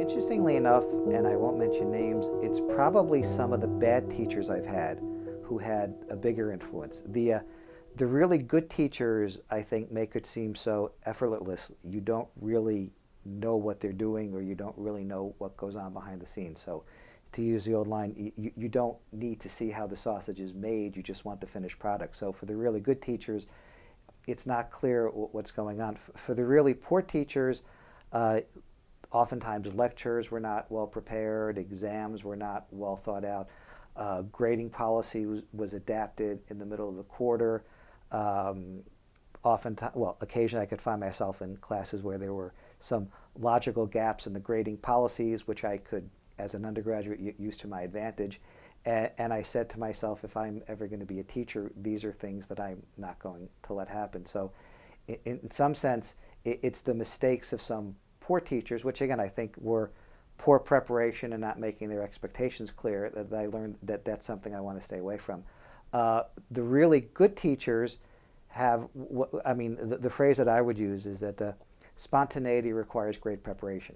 Interestingly enough, and I won't mention names, it's probably some of the bad teachers I've had who had a bigger influence. The really good teachers, I think, make it seem so effortless. You don't really know what they're doing, or you don't really know what goes on behind the scenes. So to use the old line, you don't need to see how the sausage is made, you just want the finished product. So for the really good teachers, it's not clear what's going on. For the really poor teachers, oftentimes lectures were not well prepared, exams were not well thought out, grading policy was adapted in the middle of the quarter. Occasionally I could find myself in classes where there were some logical gaps in the grading policies, which I could, as an undergraduate, use to my advantage. And I said to myself, if I'm ever going to be a teacher, these are things that I'm not going to let happen. So in some sense, it's the mistakes of some poor teachers, which again I think were poor preparation and not making their expectations clear, that I learned that that's something I want to stay away from. The really good teachers have, the phrase that I would use is that spontaneity requires great preparation.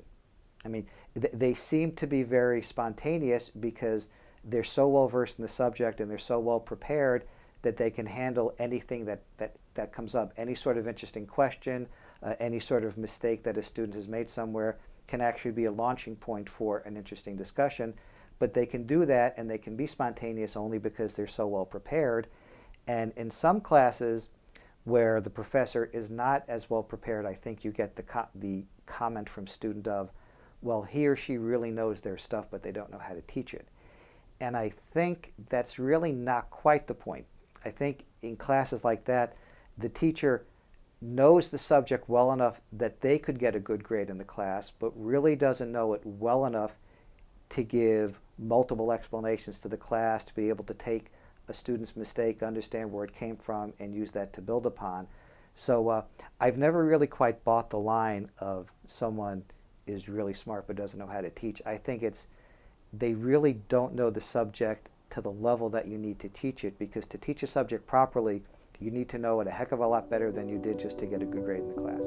I mean, they seem to be very spontaneous because they're so well versed in the subject and they're so well prepared that they can handle anything that comes up. Any sort of interesting question, any sort of mistake that a student has made somewhere can actually be a launching point for an interesting discussion. But they can do that and they can be spontaneous only because they're so well prepared. And in some classes where the professor is not as well prepared, I think you get the comment from student of, well, he or she really knows their stuff, but they don't know how to teach it. And I think that's really not quite the point. I think in classes like that, the teacher knows the subject well enough that they could get a good grade in the class, but really doesn't know it well enough to give multiple explanations to the class, to be able to take a student's mistake, understand where it came from, and use that to build upon. So I've never really quite bought the line of someone is really smart but doesn't know how to teach. I think it's they really don't know the subject to the level that you need to teach it, because to teach a subject properly, you need to know it a heck of a lot better than you did just to get a good grade in the class.